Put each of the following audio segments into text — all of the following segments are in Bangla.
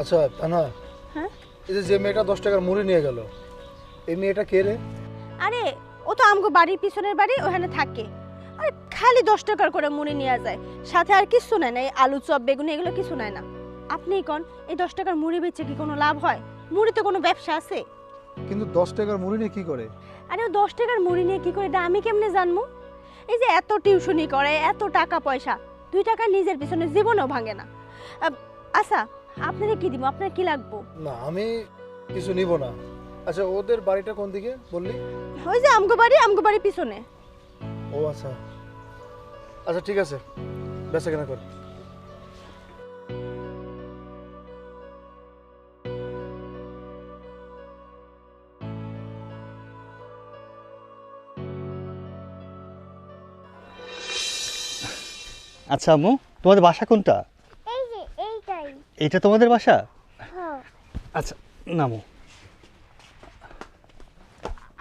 আচ্ছা তানা, হ্যাঁ? এই যে মেয়েটা 10 টাকার মুড়ি নিয়ে গেল, এই মেয়েটা কে রে? আরে ও তো আমগো বাড়ির পিছনের বাড়ি, ওখানে থাকে। আরে খালি 10 টাকার করে মুড়ি নিয়ে যায়, সাথে আর কিছু নেয় না, এই আলু চপ বেগুনি এগুলো কিছু নেয় না। আপনিই কোন, এই 10 টাকার মুড়ি বেচে কি কোনো লাভ হয়? মুড়িতে কোনো ব্যবসা আছে? কিন্তু 10 টাকার মুড়ি নিয়ে কি করে? আরে ও 10 টাকার মুড়ি নিয়ে কি করে এটা আমি কেমনে জানবো? এই যে এত টিউশনি করে, এত টাকা পয়সা, 2 টাকা নিজের পিছনে জীবনও ভাঙে না। আচ্ছা আপনারে কি দিব, আপনার কি লাগবো? না আমি কিছু নিব না। আচ্ছা ওদের বাড়িটা কোন দিকে বললি? ওই যে আমগো বাড়ির পিছনে। ও আচ্ছা আচ্ছা ঠিক আছে, বেচা কেনা কর। আচ্ছা আম্মু, তোমাদের বাসা কোনটা? এই যে এইটাই। এটা তোমাদের বাসা? হ্যাঁ। আচ্ছা নামো।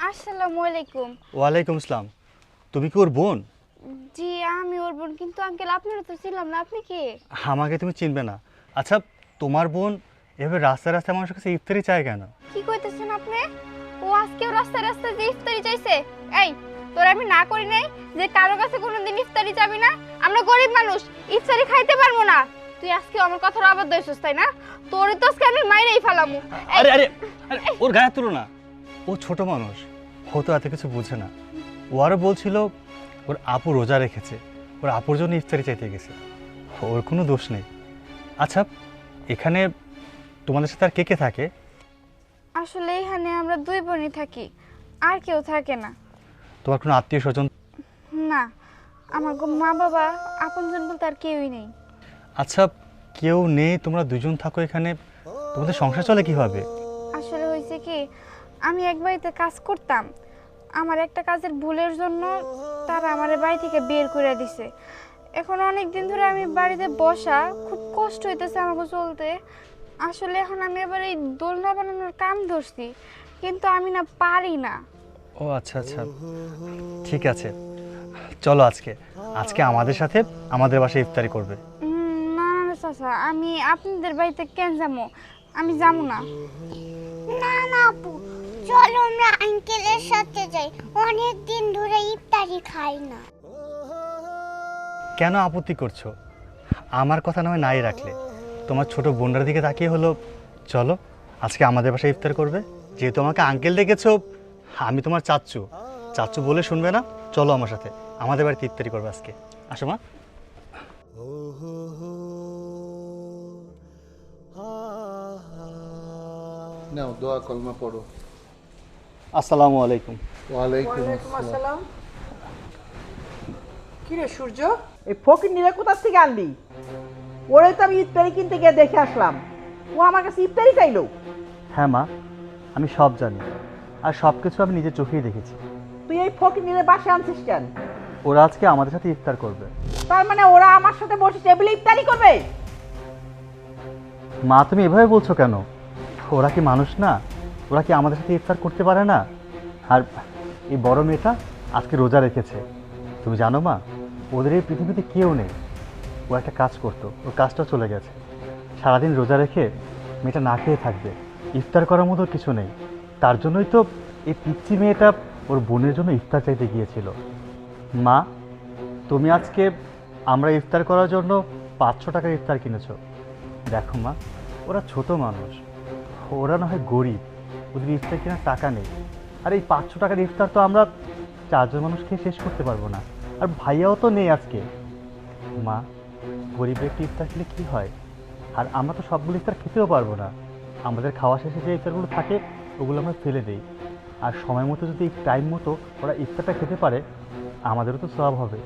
আসসালামু আলাইকুম। ওয়ালাইকুম আসসালাম। তুমি কি ওর বোন? জি আমি ওর বোন, কিন্তু আঙ্কেল আপনারা তো ছিলাম না, আপনি কে? আমাকে তুমি চিনবে না। আচ্ছা তোমার বোন এভাবে রাস্তায় রাস্তায় মানুষের কাছে ইফতারি চায় কেন? কি কইতেছেন আপনি? ও আজকেও রাস্তায় রাস্তায় যে ইফতারি চাইছে? এই তোর আমি না করি নাই যে কারো কাছে কোনোদিন ইফতারি চাবি না? আমরা গরিব মানুষ, ইফতারি খাইতে পারবো না। তুই আজকে আমার কথার আবদ্ধ হইছিস তাই না? তোরে তো আজকে আমি মাইরেই ফেলামু। আরে আরে আরে ওর গায়ে তুলো না, ও ছোট মানুষ, ও তো এত কিছু বুঝে না। ও আরও বলছিল ওর আপু রোজা রেখেছে, ওর আপুর জন্য ইফতারি চাইতে গেছে, ওর কোনো দোষ নেই। আচ্ছা এখানে তোমাদের সাথে আর কে কে থাকে? আসলে এখানে আমরা দুই বোনই থাকি, আর কেউ থাকে না। তোমার কোনো আত্মীয় স্বজন? না, আমার মা বাবা আপনজন বলতে আর কেউই নেই। আচ্ছা কেউ নেই, তোমরা দুজন থাকো এখানে, তোমাদের সংসার চলে কিভাবে? আসলে হয়েছে কি, আমি এক বাড়িতে কাজ করতাম, আমার একটা কাজের ভুলের জন্য তারা আমার বাড়ি থেকে বের করে দিছে। এখন অনেক দিন ধরে আমি বাড়িতে বসা, খুব কষ্ট হইতেছে আমাকে চলতে। আসলে এখন আমি এবার এই দোলনা বানানোর কাম ধরছি, কিন্তু আমি না পারি না। ও আচ্ছা আচ্ছা ঠিক আছে, চলো আজকে আজকে আমাদের সাথে আমাদের বাসায় ইফতারি করবে। না না চাচা, আমি আপনাদের বাড়িতে কেন যাবো? আমি যাবো না। না না আপু, চলো আমরা আঙ্কেলের সাথে যাই, অনেক দিন ধরে ইফতারি খাই না। কেন আপত্তি করছো? আমার কথা নয় নাই রাখলে, তোমার ছোট বোনটার দিকে তাকিয়ে হলো চলো আজকে আমাদের বাসায় ইফতার করবে। যেহেতু আমাকে আঙ্কেল ডেকেছো, আমি তোমার চাচ্চু, চাচ্চু বলে শুনবে না। চলো আমার সাথে আমাদের বাড়িতে ইফতারি করবে আজকে। আসো মা। নাও দোয়া কলমা পড়ো। আসসালামু আলাইকুম। ওয়ালাইকুম আসসালাম। কি রে সূর্য, এই ফকির নিরে কোথা থেকে আনলি? ওরে তো আমি ইফতারি কিনতে গিয়ে দেখে আসলাম, ও আমার কাছে ইফতারি চাইলো। হ্যাঁ মা, আমি সব জানি, আর সব কিছু আমি নিজের চোখেই দেখেছি। তুই এই ফকির নিরে বাসায় আনছিস কেন? ওরা আজকে আমাদের সাথে ইফতার করবে। তার মানে ওরা আমার সাথে বসে টেবিলে ইফতারি করবে? মা তুমি এভাবে বলছো কেন? ওরা কি মানুষ না? ওরা কি আমাদের সাথে ইফতার করতে পারে না? আর এই বড় মেয়েটা আজকে রোজা রেখেছে। তুমি জানো মা, ওদের এই পৃথিবীতে কেউ নেই। ও একটা কাজ করতো, ওর কাজটা চলে গেছে। সারাদিন রোজা রেখে মেয়েটা না খেয়ে থাকবে, ইফতার করার মতো কিছু নেই। তার জন্যই তো এই পিচ্চি মেয়েটা ওর বোনের জন্য ইফতার চাইতে গিয়েছিল। মা তুমি আজকে আমরা ইফতার করার জন্য 500 টাকার ইফতার কিনেছো। দেখো মা, ওরা ছোট মানুষ, ওরা না হয় গরিব, ওদের ইফতার কেনার টাকা নেই। আর এই 500 টাকার ইফতার তো আমরা 4 জন মানুষ খেয়ে শেষ করতে পারবো না। আর ভাইয়াও তো নেই আজকে। মা গরিবের একটি ইফতার খেলে কী হয়? আর আমরা তো সবগুলো ইফতার খেতেও পারবো না। আমাদের খাওয়া শেষে যে ইফতারগুলো থাকে ওগুলো আমরা ফেলে দিই। আর সময় মতো যদি টাইম মতো ওরা ইফতারটা খেতে পারে, আমাদেরও তো সওয়াব হবে,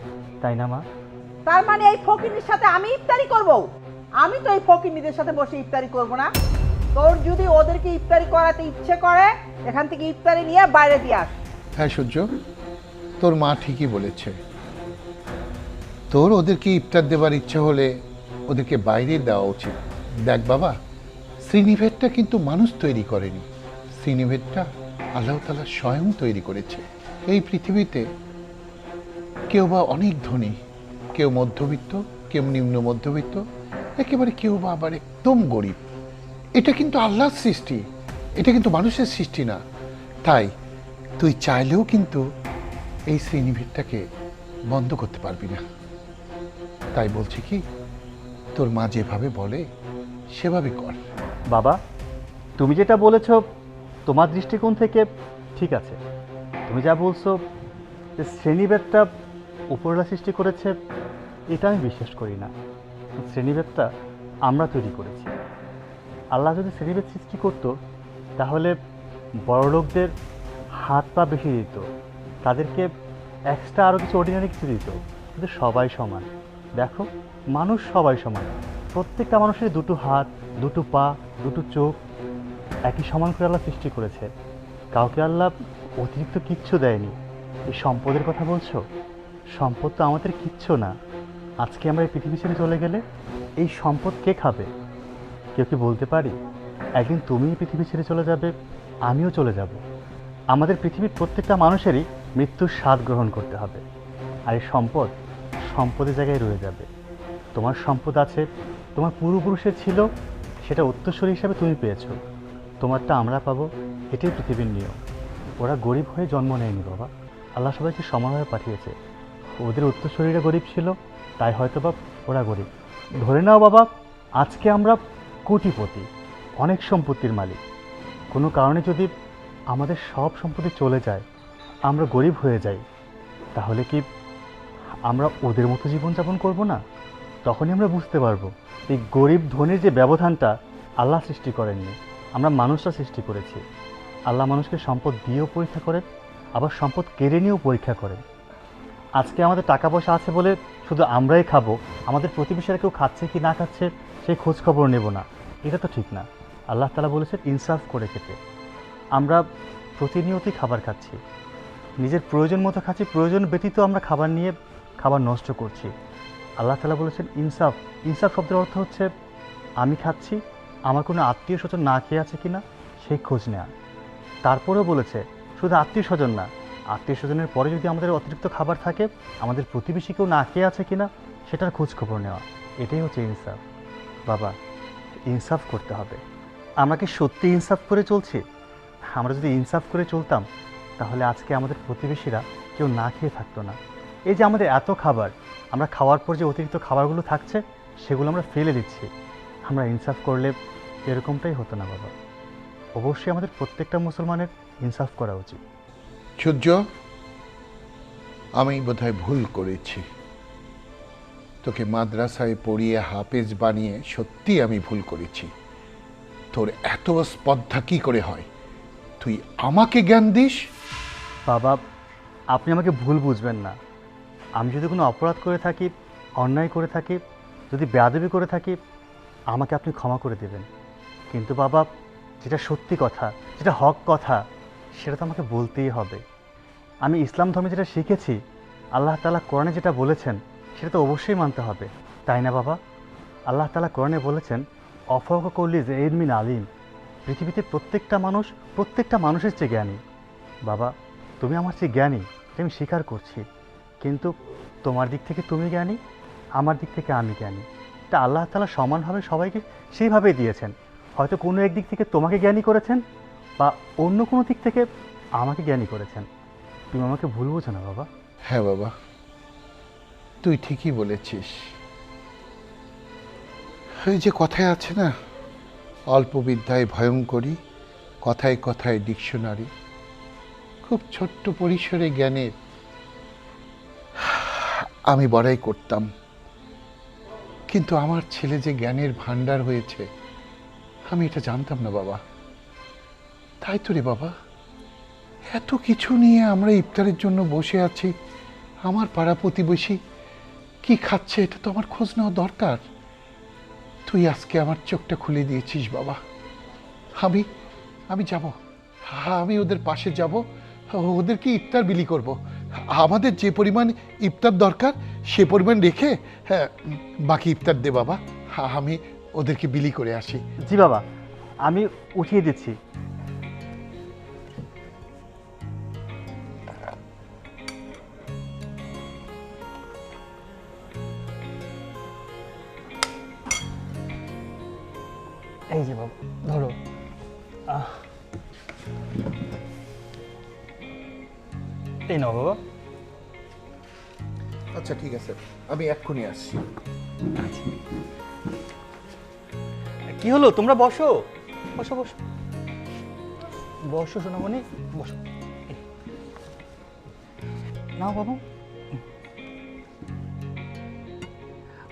তাই না মা? তার মানে এই ফকিরনির সাথে আমি ইফতারি করব? আমি তো এই ফকিরনিদের সাথে বসে ইফতারি করব না। তোর যদি ওদেরকে ইফতারি করাতে ইচ্ছে করে, এখান থেকে ইফতারি নিয়ে বাইরে দিয়ে আস। হ্যাঁ সূর্য, তোর মা ঠিকই বলেছে। তোর ওদেরকে ইফতার দেবার ইচ্ছা হলে ওদেরকে বাইরে দেওয়া উচিত। দেখ বাবা, শ্রীনিভেদটা কিন্তু মানুষ তৈরি করেনি, শ্রীনিভেদটা আল্লাহ তাআলা স্বয়ং তৈরি করেছে। এই পৃথিবীতে কেউ বা অনেক ধনী, কেউ মধ্যবিত্ত, কেউ নিম্ন মধ্যবিত্ত, একেবারে কেউ বা আবার একদম গরিব। এটা কিন্তু আল্লাহর সৃষ্টি, এটা কিন্তু মানুষের সৃষ্টি না। তাই তুই চাইলেও কিন্তু এই শ্রীনিভেদটাকে বন্ধ করতে পারবি না। তাই বলছি কি, তোর মা যেভাবে বলে সেভাবে কর। বাবা, তুমি যেটা বলেছ তোমার দৃষ্টিকোণ থেকে ঠিক আছে। তুমি যা বলছো যে শ্রেণীভেদটা উপরওয়ালা সৃষ্টি করেছে, এটা আমি বিশ্বাস করি না। শ্রেণীভেদটা আমরা তৈরি করেছি। আল্লাহ যদি শ্রেণীভেদ সৃষ্টি করতো তাহলে বড়লোকদের হাত পা বেশি দিত, তাদেরকে এক্সট্রা আরও কিছু অর্ডিনারি কিছু দিত। কিন্তু সবাই সমান। দেখো, মানুষ সবাই সমান। প্রত্যেকটা মানুষের দুটো হাত, দুটো পা, দুটো চোখ একই সমান করে আল্লাহ সৃষ্টি করেছে। কাউকে আল্লাহ অতিরিক্ত কিচ্ছু দেয়নি। এই সম্পদের কথা বলছো, সম্পদ তো আমাদের কিচ্ছু না। আজকে আমরা এই পৃথিবী ছেড়ে চলে গেলে এই সম্পদ কে খাবে? কেউ কি বলতে পারি? একদিন তুমি এই পৃথিবী ছেড়ে চলে যাবে, আমিও চলে যাব। আমাদের পৃথিবীর প্রত্যেকটা মানুষেরই মৃত্যুর স্বাদ গ্রহণ করতে হবে। আর এই সম্পদ সম্পদের জায়গায় রয়ে যাবে। তোমার সম্পদ আছে, তোমার পূর্বপুরুষের ছিল, সেটা উত্তরসূরি হিসাবে তুমি পেয়েছো। তোমারটা আমরা পাবো, এটাই পৃথিবীর নিয়ম। ওরা গরিব হয়ে জন্ম নেয়নি বাবা, আল্লাহ সবাইকে সমানভাবে পাঠিয়েছে। ওদের উত্তরসূরিরা গরিব ছিল, তাই হয়তো বা ওরা গরিব। ধরে নাও বাবা, আজকে আমরা কোটিপতি, অনেক সম্পত্তির মালিক। কোনো কারণে যদি আমাদের সব সম্পত্তি চলে যায়, আমরা গরিব হয়ে যাই, তাহলে কি আমরা ওদের মতো জীবনযাপন করব না? তখনই আমরা বুঝতে পারবো এই গরিব ধনীর যে ব্যবধানটা আল্লাহ সৃষ্টি করেননি, আমরা মানুষরা সৃষ্টি করেছি। আল্লাহ মানুষকে সম্পদ দিয়েও পরীক্ষা করেন, আবার সম্পদ কেড়ে নিয়েও পরীক্ষা করেন। আজকে আমাদের টাকা পয়সা আছে বলে শুধু আমরাই খাবো, আমাদের প্রতিবেশীরা কেউ খাচ্ছে কি না খাচ্ছে সেই খোঁজ খবর নেব না, এটা তো ঠিক না। আল্লাহ তাআলা বলেছেন ইনসাফ করে খেতে। আমরা প্রতিনিয়তই খাবার খাচ্ছি, নিজের প্রয়োজন মতো খাচ্ছি, প্রয়োজন ব্যতীত আমরা খাবার নিয়ে খাবার নষ্ট করছি। আল্লাহ তাআলা বলেছেন ইনসাফ। ইনসাফ শব্দের অর্থ হচ্ছে আমি খাচ্ছি, আমার কোনো আত্মীয় স্বজন না খেয়ে আছে কি না সেই খোঁজ নেওয়া। তারপরেও বলেছে শুধু আত্মীয় স্বজন না, আত্মীয় স্বজনের পরে যদি আমাদের অতিরিক্ত খাবার থাকে, আমাদের প্রতিবেশী কেউ না খেয়ে আছে কি না সেটার খোঁজ খবর নেওয়া। এটাই হচ্ছে ইনসাফ। বাবা, ইনসাফ করতে হবে। আমরা কি সত্যি ইনসাফ করে চলছি? আমরা যদি ইনসাফ করে চলতাম তাহলে আজকে আমাদের প্রতিবেশীরা কেউ না খেয়ে থাকতো না। এই যে আমাদের এত খাবার, আমরা খাওয়ার পর যে অতিরিক্ত খাবারগুলো থাকছে সেগুলো আমরা ফেলে দিচ্ছি। আমরা ইনসাফ করলে এরকমটাই হতো না বাবা। অবশ্যই আমাদের প্রত্যেকটা মুসলমানের ইনসাফ করা উচিত। সূর্য, আমি বোধহয় ভুল করেছি। তোকে মাদ্রাসায় পড়িয়ে হাফেজ বানিয়ে সত্যি আমি ভুল করেছি। তোর এত স্পর্ধা কি করে হয়? তুই আমাকে জ্ঞান দিস? বাবা, আপনি আমাকে ভুল বুঝবেন না। আমি যদি কোনো অপরাধ করে থাকি, অন্যায় করে থাকি, যদি বেয়াদবি করে থাকি, আমাকে আপনি ক্ষমা করে দেবেন। কিন্তু বাবা, যেটা সত্যি কথা, যেটা হক কথা, সেটা তো আমাকে বলতেই হবে। আমি ইসলাম ধর্মে যেটা শিখেছি, আল্লাহ তাআলা কোরআনে যেটা বলেছেন সেটা তো অবশ্যই মানতে হবে, তাই না বাবা? আল্লাহ তাআলা কোরআনে বলেছেন অফাওকা কল্লি ইলমিন আলিম। পৃথিবীতে প্রত্যেকটা মানুষের চেয়ে জ্ঞানী। বাবা, তুমি আমার চেয়ে জ্ঞানী, এটা আমি স্বীকার করছি। কিন্তু তোমার দিক থেকে তুমি জ্ঞানী, আমার দিক থেকে আমি জ্ঞানী। এটা আল্লাহ তাআলা সমানভাবে সবাইকে সেইভাবেই দিয়েছেন। হয়তো কোনো এক দিক থেকে তোমাকে জ্ঞানী করেছেন, বা অন্য কোনো দিক থেকে আমাকে জ্ঞানী করেছেন। তুমি আমাকে ভুল বোঝো না বাবা। হ্যাঁ বাবা, তুই ঠিকই বলেছিস। ওই যে কথায় আছে না, অল্প বিদ্যায় ভয়ঙ্করী, কথায় কথায় ডিকশনারি। খুব ছোট্ট পরিসরে জ্ঞানের আমি বড়াই করতাম, কিন্তু আমার ছেলে যে জ্ঞানের ভান্ডার হয়েছে আমি এটা জানতাম না বাবা। তাই তো রে বাবা, এত কিছু নিয়ে আমরা ইফতারের জন্য বসে আছি, আমার পাড়া প্রতিবেশী কি খাচ্ছে এটা তো আমার খোঁজ নেওয়া দরকার। তুই আজকে আমার চোখটা খুলে দিয়েছিস বাবা। আমি যাব, আমি ওদের পাশে যাব, ওদেরকে ইফতার বিলি করব। আমাদের যে পরিমাণ ইফতার দরকার সে পরিমাণ রেখে বাকি ইফতার দে বাবা। আমি ওদেরকে বিলি করে আসি। জি বাবা, আমি উঠিয়ে দিচ্ছি। এই যে বাবা ধরো। এই নাও বাবা। আচ্ছা ঠিক আছে, আমি এক্ষুনি আসছি। কি হলো, তোমরা বসো বসো বসো বসো সোনামণি, বসো। এই, নাও বাবু।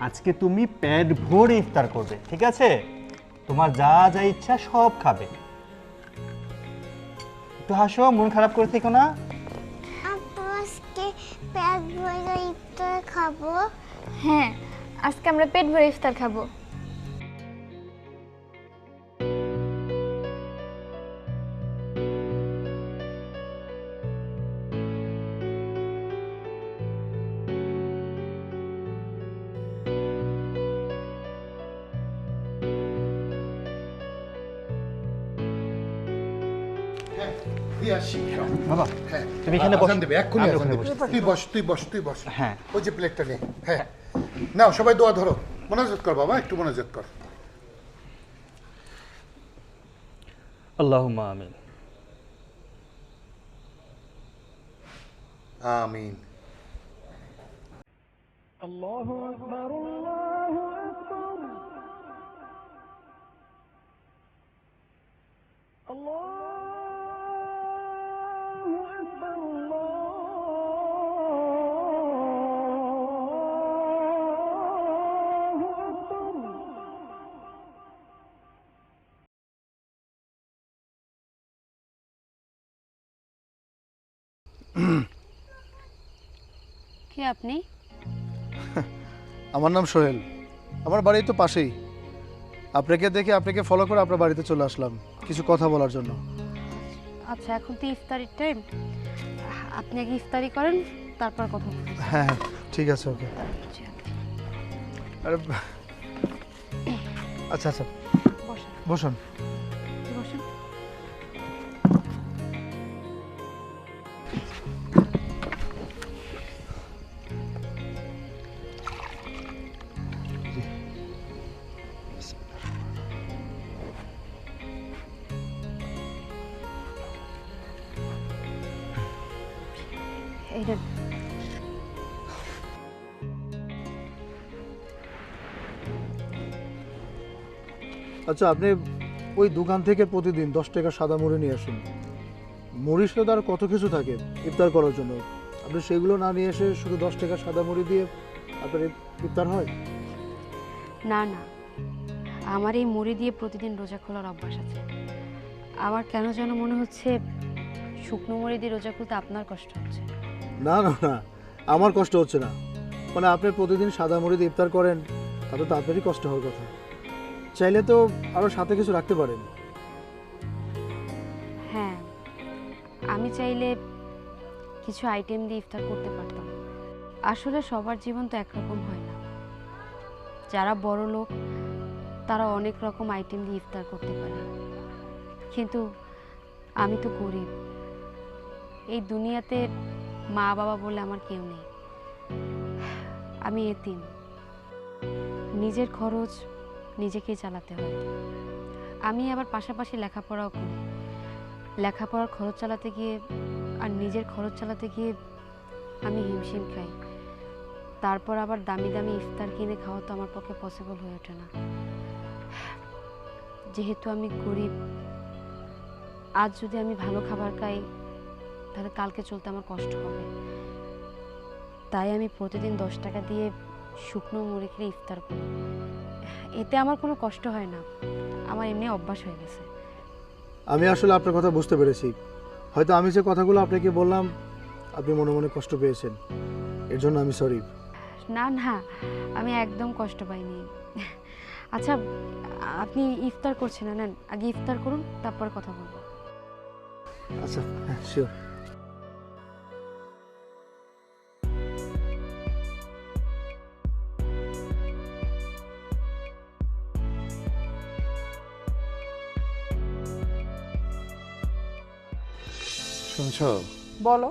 আজকে তুমি পেট ভরে ইফতার করবে, ঠিক আছে? তোমার যা যা ইচ্ছা সব খাবে। একটু হাসো, মন খারাপ করে থেকো না। আপু আজকে পেট ভরে ইফতার খাবো। হ্যাঁ, আজকে আমরা পেট ভরে ইফতার খাবো। হ্যাঁ দিয়ে আসছি। বাবা হ্যাঁ তুমি এখানে বসো। আজান দেবে, এক্ষুনি আমি আজান ওখানে দেবে। বসছি। তুই বস। হ্যাঁ। ওই যে প্লেটটা নে। হ্যাঁ নাও সবাই দোয়া ধরো, মোনাজাত কর বাবা, একটু মোনাজাত কর। আল্লাহুম্মা আমিন। আমিন। কে আপনি? আমার নাম সোহেল, আমার বাড়ি তো পাশেই। আপনাকে দেখে আপনাকে ফলো করে আপনার বাড়িতে চলে আসলাম কিছু কথা বলার জন্য। আচ্ছা, এখন তো ইফতারির টাইম, আপনি আগে ইফতারি করেন, তারপর কথা বলবো। হ্যাঁ হ্যাঁ ঠিক আছে, ওকে। আরে আচ্ছা আচ্ছা বসেন বসুন। বসেন। এই দেন। আচ্ছা আপনি ওই দোকান থেকে প্রতিদিন 10 টাকা সাদা মুড়ি নিয়ে আসেন। মুড়ির সাথে আর কত কিছু থাকে ইফতার করার জন্য, আপনি সেগুলো না নিয়ে এসে শুধু 10 টাকা সাদা মুড়ি দিয়ে আপনার ইফতার হয়? না না, আমার এই মুড়ি দিয়ে প্রতিদিন রোজা খোলার অভ্যাস আছে। আমার কেন যেন মনে হচ্ছে শুকনো মুড়ি দিয়ে রোজা খুলতে আপনার কষ্ট হচ্ছে। না না না, আমার কষ্ট হচ্ছে না। মানে আপনি প্রতিদিন সাদা মুড়ি দিয়ে ইফতার করেন, তাতে তো আপনারই কষ্ট হওয়ার কথা। চাইলে তো আরও সাথে কিছু রাখতে পারেন। হ্যাঁ, আমি চাইলে কিছু আইটেম দিয়ে ইফতার করতে পারতাম। আসলে সবার জীবন তো একরকম হয় না। যারা বড় লোক তারা অনেক রকম আইটেম দিয়ে ইফতার করতে পারে, কিন্তু আমি তো গরিব। এই দুনিয়াতে মা বাবা বলে আমার কেউ নেই। আমি এতিম, নিজের খরচ নিজেকেই চালাতে হয়। আমি আবার পাশাপাশি লেখাপড়াও করি। লেখাপড়ার খরচ চালাতে গিয়ে আর নিজের খরচ চালাতে গিয়ে আমি হিমশিম খাই। তারপর আবার দামি দামি ইফতার কিনে খাওয়া তো আমার পক্ষে পসিবল হয়ে ওঠে না। যেহেতু আমি গরিব, আজ যদি আমি ভালো খাবার খাই তাহলে কালকে চলতে আমার কষ্ট হবে। তাই আমি প্রতিদিন 10 টাকা দিয়ে শুকনো মুড়ি খেয়ে ইফতার করি। এতে আমার কোনো কষ্ট হয় না, আমার এমনি অভ্যাস হয়ে গেছে। আমি আসলে আপনার কথা বুঝতে পেরেছি। হয়তো আমি যে কথাগুলো আপনাকে বললাম আপনি মনে মনে কষ্ট পেয়েছেন, এর জন্য আমি সরি। না না, আমি একদম কষ্ট পাইনি। আচ্ছা, আপনি ইফতার করছেন না? নেন আগে ইফতার করুন, তারপর কথা বলবো। আচ্ছা হ্যাঁ শিওর। শুনছো? বলো।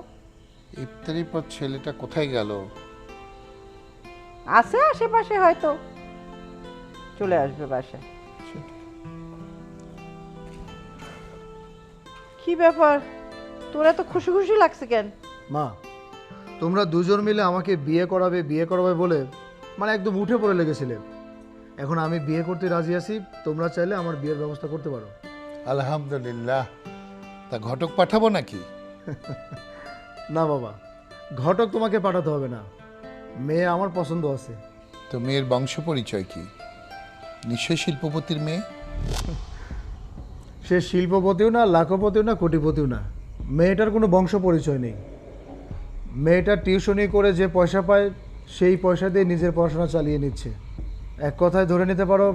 ইফতারির পর ছেলেটা কোথায় গেল? আছে আশেপাশে, হয়তো চলে আসবে বাসায়। কি ব্যাপার, তোরা তো খুশি খুশি লাগছে কেন? মা, তোমরা দুজন মিলে আমাকে বিয়ে করাবে বলে মানে একদম উঠে পড়ে লেগেছিলে। এখন আমি বিয়ে করতে রাজি আছি, তোমরা চাইলে আমার বিয়ের ব্যবস্থা করতে পারো। আলহামদুলিল্লাহ। তা ঘটক পাঠাবো নাকি? না বাবা, ঘটক তোমাকে পাঠাতে হবে না, মেয়ে আমার পছন্দ আছে। তো মেয়ের বংশ পরিচয় কি? নিশ্চয়ই শিল্পপতির মেয়ে। সে শিল্পপতিও না, লাখপতিও না, কোটিপতিও না। মেয়েটার কোনো বংশ পরিচয় নেই। মেয়েটা টিউশনি করে যে পয়সা পায় সেই পয়সা দিয়ে নিজের পড়াশোনা চালিয়ে নিচ্ছে। এক কথায় ধরে নিতে পারো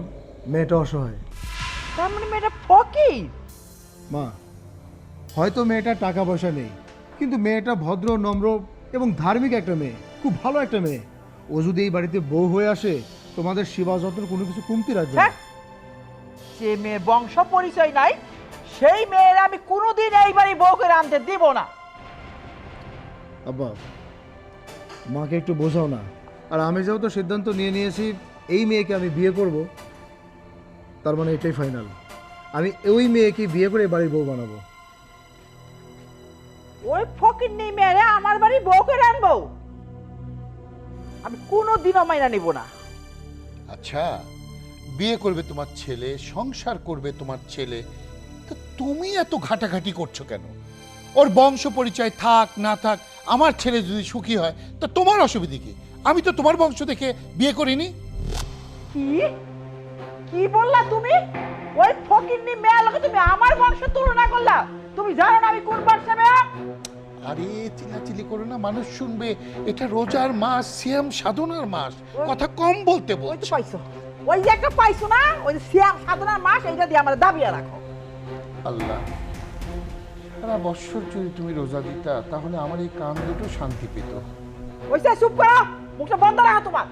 মেয়েটা অসহায়। তার মানে মেয়েটা ফকির? মা, হয়তো মেয়েটার টাকা পয়সা নেই, কিন্তু মেয়েটা ভদ্র, নম্র এবং ধার্মিক একটা মেয়ে, খুব ভালো একটা মেয়ে। ও যদি এই বাড়িতে বউ হয়ে আসে, তোমাদের সেবা যত্ন কোনো কিছু কমতি রাখবে না। যে মেয়ের বংশ পরিচয় নাই সেই মেয়ের আমি কোনোদিন এই বাড়ি বউ করে আনতে দিব না। আব্বা, মাকে একটু বোঝাও না। আর আমি যেহেতু সিদ্ধান্ত নিয়ে নিয়েছি এই মেয়েকে আমি বিয়ে করব, তার মানে এটাই ফাইনাল। আমি ওই মেয়েকে বিয়ে করে বাড়ির বউ বানাবো। ওই ফকির নেই মেয়েরে আমার বাড়ি বউ করে আনবো? আমি কোনোদিনও মাইনা নিব না। আচ্ছা, বিয়ে করবে তোমার ছেলে, সংসার করবে তোমার ছেলে, তা তুমি এত ঘাটাঘাটি করছো কেন? ওর বংশ পরিচয় থাক না থাক, আমার ছেলে যদি সুখী হয় তা তোমার অসুবিধে কি? আমি তো তোমার বংশ দেখে বিয়ে করিনি। কি কি বললা তুমি? ওই ফকিরনি মেয়ের লগে তুমি আমার বংশ তুলনা করলা? তুমি জানো না আমি কোন বংশে মেয়ে? আরে চিল্লাচিল্লি করো না, মানুষ শুনবে। এটা রোজার মাস, সিয়াম সাধনার মাস, কথা কম বলতে ওই তো বলছো। পাইছো, ওই যে একটা পাইছো না, ওই যে সিয়াম সাধনার মাস, এইটা দিয়ে আমার দাবিয়ে রাখো। আল্লাহ, সারা বৎসর যদি তুমি রোজা দিতা তাহলে আমার এই কান দুটো শান্তি পেত। ওই যে চুপ করো, মুখটা বন্ধ রাখো তোমার।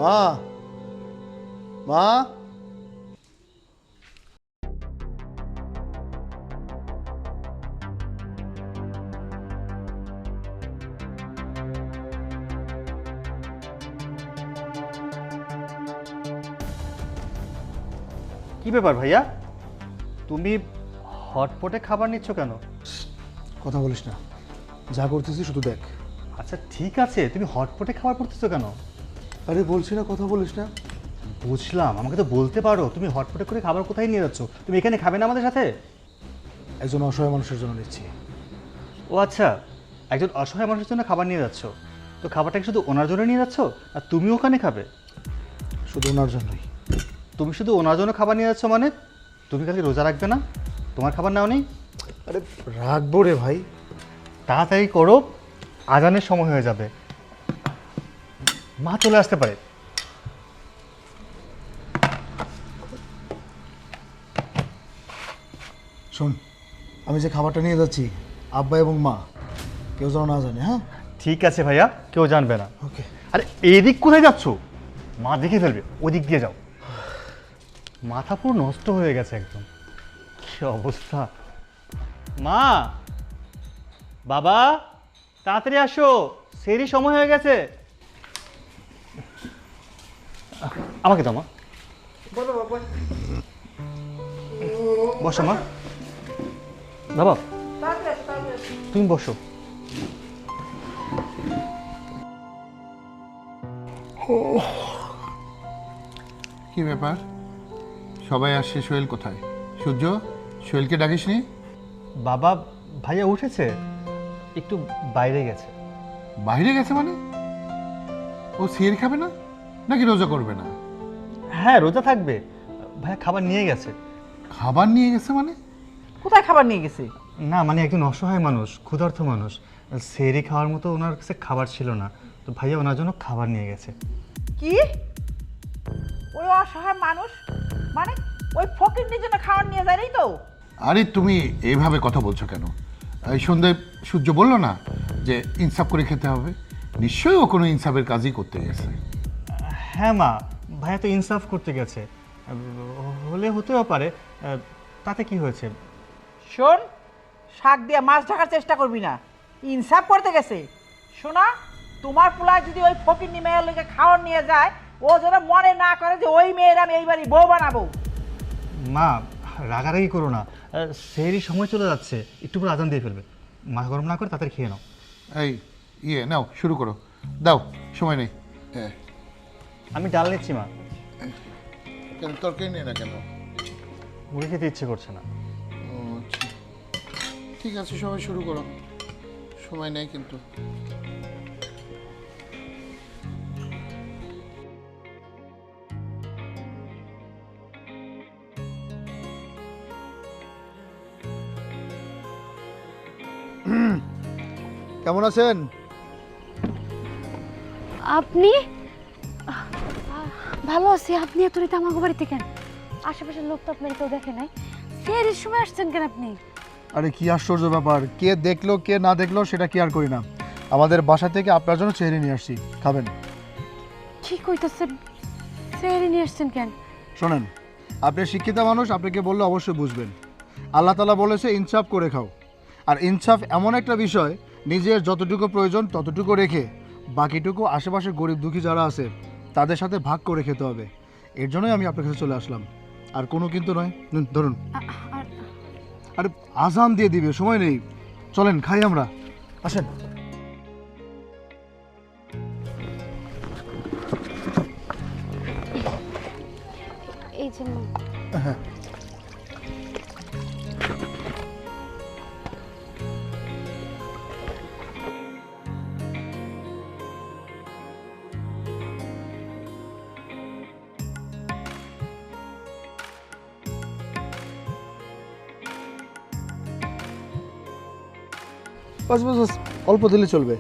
মা, মা, কি ব্যাপার ভাইয়া, তুমি হটপটে খাবার নিচ্ছ কেন? কথা বলিস না, যা করতেছি শুধু দেখ। আচ্ছা ঠিক আছে, তুমি হটপটে খাবার পড়তেছো কেন? আরে বলছি না, কথা বলিস না। বুঝলাম, আমাকে তো বলতে পারো তুমি হটপটে করে খাবার কোথায় নিয়ে যাচ্ছ? তুমি এখানে খাবে না আমাদের সাথে? একজন অসহায় মানুষের জন্য নিচ্ছি। ও আচ্ছা, একজন অসহায় মানুষের জন্য খাবার নিয়ে যাচ্ছ, তো খাবারটা কি শুধু ওনার জন্য নিয়ে যাচ্ছ আর তুমি ওখানে খাবে? শুধু ওনার জন্যই। তুমি শুধু ওনার জন্য খাবার নিয়ে যাচ্ছ মানে? তুমি কালকে রোজা রাখবে না? তোমার খাবার নাও নেই? আরে রাখবো রে ভাই। তাড়াতাড়ি করো, আজানের সময় হয়ে যাবে, মা চলে আসতে পারে। শোন, আমি যে খাবারটা নিয়ে যাচ্ছি আব্বা এবং মা কেউ যেন না জানে। হ্যাঁ ঠিক আছে ভাইয়া, কেউ জানবে না। ওকে। আরে এদিক কোথায় যাচ্ছ? মা দেখে ফেলবে, ওদিক দিয়ে যাও। মাথা পুরো নষ্ট হয়ে গেছে একদম, কি অবস্থা। মা, বাবা তাড়াতাড়ি আসো, সেরই সময় হয়ে গেছে। আমাকে দাও মা। বসো মা। বাবা তুমি বসো। কি ব্যাপার, সবাই আসছে, সোহেল কোথায়? সূর্য, সোহেলকে ডাকিসনি? বাবা, ভাইয়া উঠেছে, একটু বাইরে গেছে। বাইরে গেছে মানে? ও সিয়ার খাবে না নাকি রোজা করবে না? হ্যাঁ রোজা থাকবে, ভাইয়া খাবার নিয়ে গেছে। খাবার নিয়ে গেছে মানে? কোথায় খাবার নিয়ে গেছে? না মানে একজন অসহায় মানুষ, ক্ষুধার্ত মানুষ, সেরি খাওয়ার মতো ওনার কাছে খাবার ছিল না, তো ভাইয়া ওনার জন্য খাবার নিয়ে গেছে। কি? ওই অসহায় মানুষ মানে ওই ফকিরনির জন্য খাবার নিয়ে যায় নাই তো? আরে তুমি এইভাবে কথা বলছো কেন? এই সন্ধ্যায় সূর্য বললো না যে ইনসাফ করে খেতে হবে? নিশ্চয়ই ও কোনো ইনসাফের কাজই করতে গেছে। হ্যাঁ মা, ভাইয়া তো ইনসাফ করতে গেছে, হলে হতেও পারে, তাতে কি হয়েছে? শোন, শাক দিয়ে মাছ ঢাকার চেষ্টা করবি না, ইনসাফ করতে গেছে। শোনা, তোমার পোলায় যদি ওই ফকিন্নি মেয়ের লোকে খাওয়ার নিয়ে যায়, ও যেন মনে না করে যে ওই মেয়ের আমি এই বাড়ি বউ বানাবো। মা রাগারাগি করো না, সেরই সময় চলে যাচ্ছে, একটু পরে আজান দিয়ে ফেলবে। মাথা গরম না করে তাড়াতাড়ি খেয়ে নাও। এই নাও শুরু করো, দাও, সময় নেই। হ্যাঁ, আমি ডাল নিচ্ছি মা। কেন তরকারি নেই না কেন? মুড়ি খেতে ইচ্ছে করছে না। ও আচ্ছা, ঠিক আছে, সবাই শুরু করো, সময় নেই কিন্তু। কেমন আছেন? আপনি? ভালো আছি। আপনি এত রাতে আমার বাড়িতে কেন? আশেপাশের লোক তো আপনার কেউ দেখে নাই। সেরের সময় আসছেন কেন আপনি? আরে কি আশ্চর্য ব্যাপার, কে দেখলো কে না দেখলো সেটা কি আর করি না। আমাদের বাসা থেকে আপনার জন্য চেহারি নিয়ে আসছি, খাবেন? কি কইতাছেন? সেরে নিয়ে আসছেন কেন? শোনেন, আপনি শিক্ষিত মানুষ, আপনাকে বললে অবশ্যই বুঝবেন। আল্লাহ তাআলা বলেছে ইনসাফ করে খাও। আর ইনসাফ এমন একটা বিষয়, নিজের যতটুকু প্রয়োজন ততটুকু রেখে বাকিটুকু আশেপাশে গরিব দুঃখী যারা আছে তাদের সাথে ভাগ করে খেতে হবে। এর জন্যই আমি আপনার কাছে চলে আসলাম, আর কোনো কিন্তু নয়। নিন, ধরুন। আরে আজান দিয়ে দিবে, সময় নেই, চলেন খাই আমরা, আসেন। এই যে মা। হ্যাঁ, বাস বাস বাস, অল্প দিলে চলবে।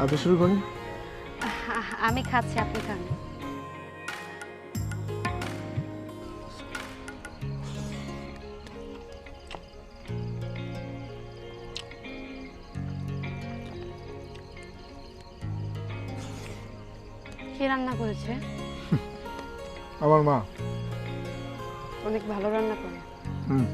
আপনি শুরু করেন। আমি খাচ্ছি, আপনি খান। কে রান্না করেছে? আমার মা। অনেক ভালো রান্না করে। হুম।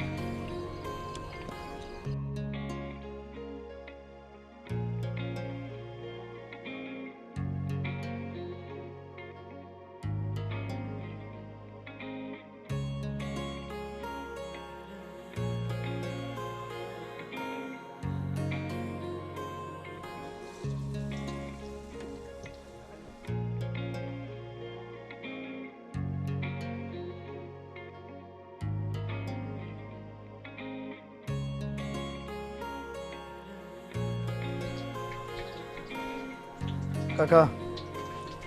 কাকা,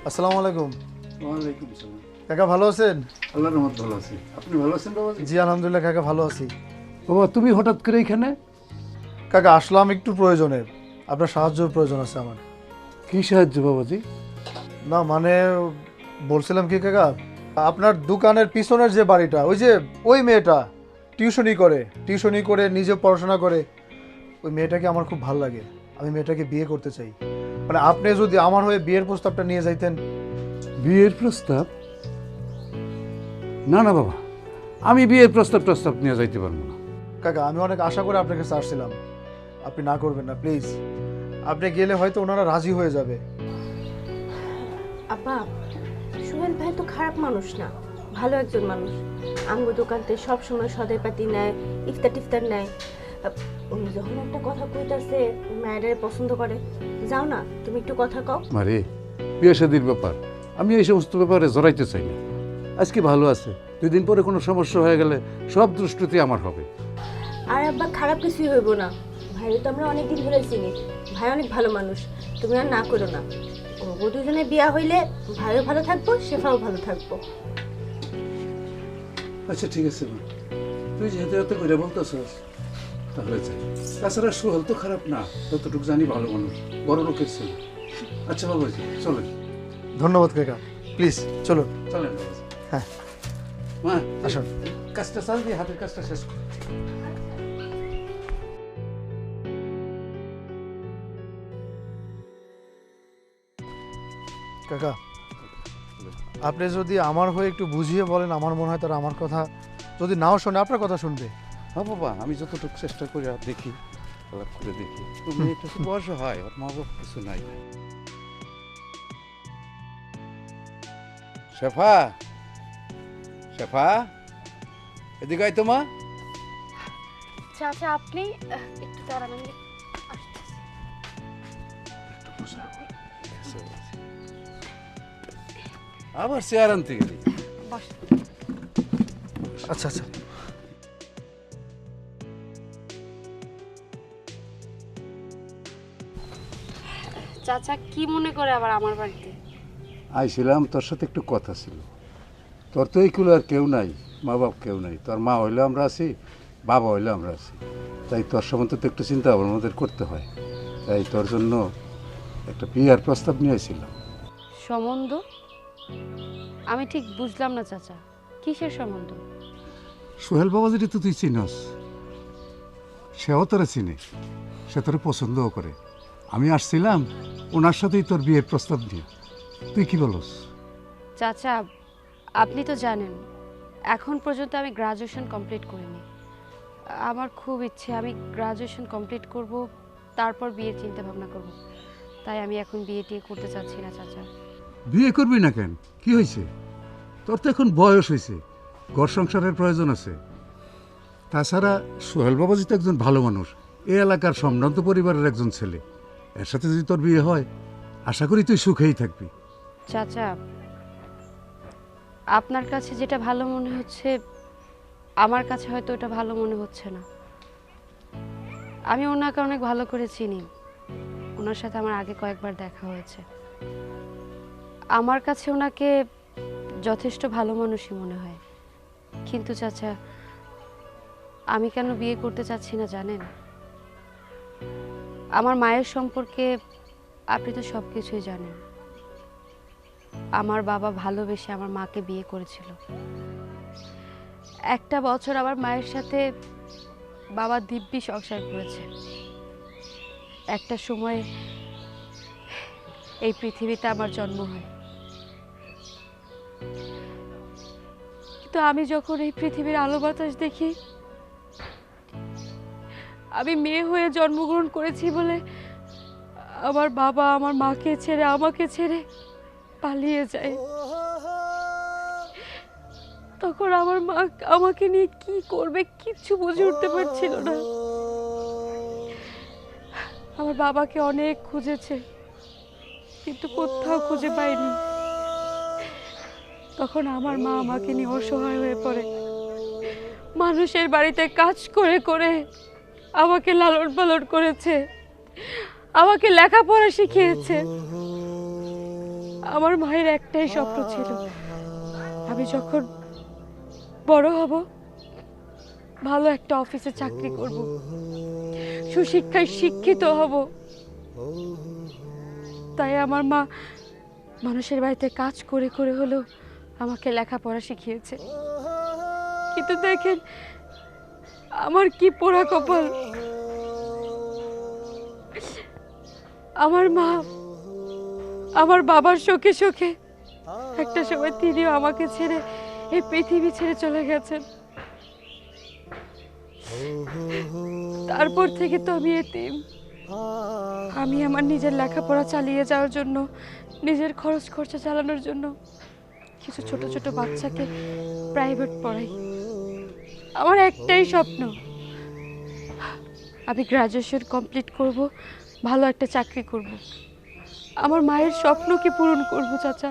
আসসালামু আলাইকুম। ওয়ালাইকুম সালাম। কাকা ভালো আছেন? আল্লাহর রহমত ভালো আছি। আপনি ভালো আছেন বাবাজি? জি আলহামদুলিল্লাহ কাকা, ভালো আছি। বাবা, তুমি হঠাৎ করে এখানে? কাকা আসলাম একটু প্রয়োজনের, আপনার সাহায্যের প্রয়োজন আছে আমার। কি সাহায্য বাবাজি? না মানে বলছিলাম কি কাকা, আপনার দোকানের পিছনের যে বাড়িটা, ওই মেয়েটা টিউশনি করে নিজে পড়াশোনা করে, ওই মেয়েটাকে আমার খুব ভালো লাগে। আমি মেয়েটাকে বিয়ে করতে চাই। মানে আপনি যদি আমার হয়ে বিয়ের প্রস্তাবটা নিয়ে যাইতেন। বিয়ের প্রস্তাব? না না বাবা, আমি বিয়ের প্রস্তাব নিয়ে যাইতে পারবো না। কাকা আমি অনেক আশা করে আপনার কাছে আসছিলাম, আপনি না করবেন না প্লিজ। আপনি গেলে হয়তো ওনারা রাজি হয়ে যাবে। আব্বা, সোহেল ভাই তো খারাপ মানুষ না, ভালো একজন মানুষ। আমগো দোকানতে সব সময় সদাই পাতি নেয়, ইফতার নেয়। উনি যখন একটা কথা কইতাছে ম্যাডারে পছন্দ করে, যাও না তুমি একটু কথা কও। মারে, বিয়ে শাদীর ব্যাপার, আমি এই সমস্ত ব্যাপারে জড়াইতে চাই না। আজকে ভালো আছে, 2 দিন পরে কোনো সমস্যা হয়ে গেলে সব দুষ্কৃতি আমার হবে। আর আব্বা খারাপ কিছুই হইব না, ভাই তো আমরা অনেকদিন ধরে চিনি, ভাই অনেক ভালো মানুষ, তুমি আর না করো না। ও দুজনে বিয়া হইলে ভাইও ভালো থাকবো, শেফাও ভালো থাকবো। আচ্ছা ঠিক আছে মা, তুই যেহেতু এত করে বলতেছস তাহলে যাই। তাছাড়া সোহেল তো খারাপ না, যতটুকু জানি ভালো মানুষ, বড় লোকের ছেলে। আচ্ছা বাবাজি চলেন। ধন্যবাদ কাকা, প্লিজ চলো। চলেন বাবাজি। হ্যাঁ মা আসুন। কাজটা চাল দিয়ে হাতের কাজটা শেষ কর। কাকা আসলে। আপনি যদি আমার হয়ে একটু বুঝিয়ে বলেন, আমার মনে হয় তারা আমার কথা যদি নাও শোনে আপনার কথা শুনবে। হ্যাঁ বাবা, আমি যতটুকু চেষ্টা করি আর দেখি, আলাপ করে দেখি। তো মেয়েটা তো বয়স হয়, ওর মা বাবা কিছু নাই। শেফা, শেফা, এদিকে আয় তো মা। চাচা আপনি একটু দাঁড়ান, আমি আবার চেয়ার আনতে গেলি? আচ্ছা আচ্ছা। চাচা কি মনে করে আবার আমার বাড়িতে? আইছিলাম, তোর সাথে একটু কথা ছিল। তোর তো এইগুলো আর কেউ নাই, মা বাপ কেউ নাই। তোর মা হইলে আমরা আছি, বাবা হইলে আমরা আছি। তাই তোর সম্বন্ধে তো একটু চিন্তা ভাবনা আমাদের করতে হয়। তাই তোর জন্য একটা বিয়ার প্রস্তাব নিয়ে আইছিলাম। সম্বন্ধ? আমি ঠিক বুঝলাম না চাচা, কিসের সম্বন্ধ? সোহেল বাবা যেটা তো তুই চিনস, সেও তোরা চিনে, সে তোরে পছন্দও করে। আমি আসছিলাম ওনার সাথেই তোর বিয়ের প্রস্তাব নিয়ে। তুই কি বলস? চাচা আপনি তো জানেন এখন পর্যন্ত আমি গ্রাজুয়েশন কমপ্লিট করিনি। আমার খুব ইচ্ছে আমি গ্রাজুয়েশন কমপ্লিট করব, তারপর বিয়ের চিন্তা ভাবনা করব। তাই আমি এখন বিয়ে টিয়ে করতে চাচ্ছি না চাচা। বিয়ে করবি না কেন? কি হয়েছে? তোর তো এখন বয়স হয়েছে, ঘর সংসারের প্রয়োজন আছে। তাছাড়া সোহেল বাবাজি তো একজন ভালো মানুষ, এই এলাকার সম্ভ্রান্ত পরিবারের একজন ছেলে। এর সাথে যদি তোর বিয়ে হয়, আশা করি তুই সুখেই থাকবি। চাচা আপনার কাছে যেটা ভালো মনে হচ্ছে আমার কাছে হয়তো ওটা ভালো মনে হচ্ছে না। আমি ওনাকে অনেক ভালো করে চিনি, ওনার সাথে আমার আগে কয়েকবার দেখা হয়েছে। আমার কাছে ওনাকে যথেষ্ট ভালো মানুষই মনে হয়। কিন্তু চাচা আমি কেন বিয়ে করতে চাচ্ছি না জানেন? আমার মায়ের সম্পর্কে আপনি তো সব কিছুই জানেন। আমার বাবা ভালোবেসে আমার মাকে বিয়ে করেছিল। একটা বছর আমার মায়ের সাথে বাবা দিব্যি সংসার করেছে। একটা সময় এই পৃথিবীতে আমার জন্ম হয়, কিন্তু আমি যখন এই পৃথিবীর আলো বাতাস দেখি, আমি মেয়ে হয়ে জন্মগ্রহণ করেছি বলে আমার বাবা আমার মাকে ছেড়ে আমাকে ছেড়ে পালিয়ে যায়। তখন আমার মা আমাকে নিয়ে কি করবে কিচ্ছু বুঝে উঠতে পারছিল না। আমার বাবাকে অনেক খুঁজেছে কিন্তু কোথাও খুঁজে পাইনি। তখন আমার মা আমাকে নিয়ে অসহায় হয়ে পড়ে। মানুষের বাড়িতে কাজ করে করে আমাকে লালন পালন করেছে, আমাকে লেখাপড়া শিখিয়েছে। আমার মায়ের একটাই স্বপ্ন ছিল, আমি যখন বড় হব ভালো একটা অফিসে চাকরি করব, সুশিক্ষায় শিক্ষিত হব। তাই আমার মা মানুষের বাড়িতে কাজ করে করে হলেও আমাকে লেখাপড়া শিখিয়েছে। কিন্তু দেখেন আমার কি পোড়া কপাল। আমার মা আমার বাবার শোকে শোকে একটা সময় তিনিও আমাকে ছেড়ে এই পৃথিবী ছেড়ে চলে গেছেন। তারপর থেকে তো আমি এতিম। আমি আমার নিজের লেখাপড়া চালিয়ে যাওয়ার জন্য, নিজের খরচ খরচা চালানোর জন্য কিছু ছোট ছোট বাচ্চাকে প্রাইভেট পড়াই। আমার একটাই স্বপ্ন, আমি গ্রাজুয়েশন কমপ্লিট করব, ভালো একটা চাকরি করব, আমার মায়ের স্বপ্নকে পূরণ করব চাচা।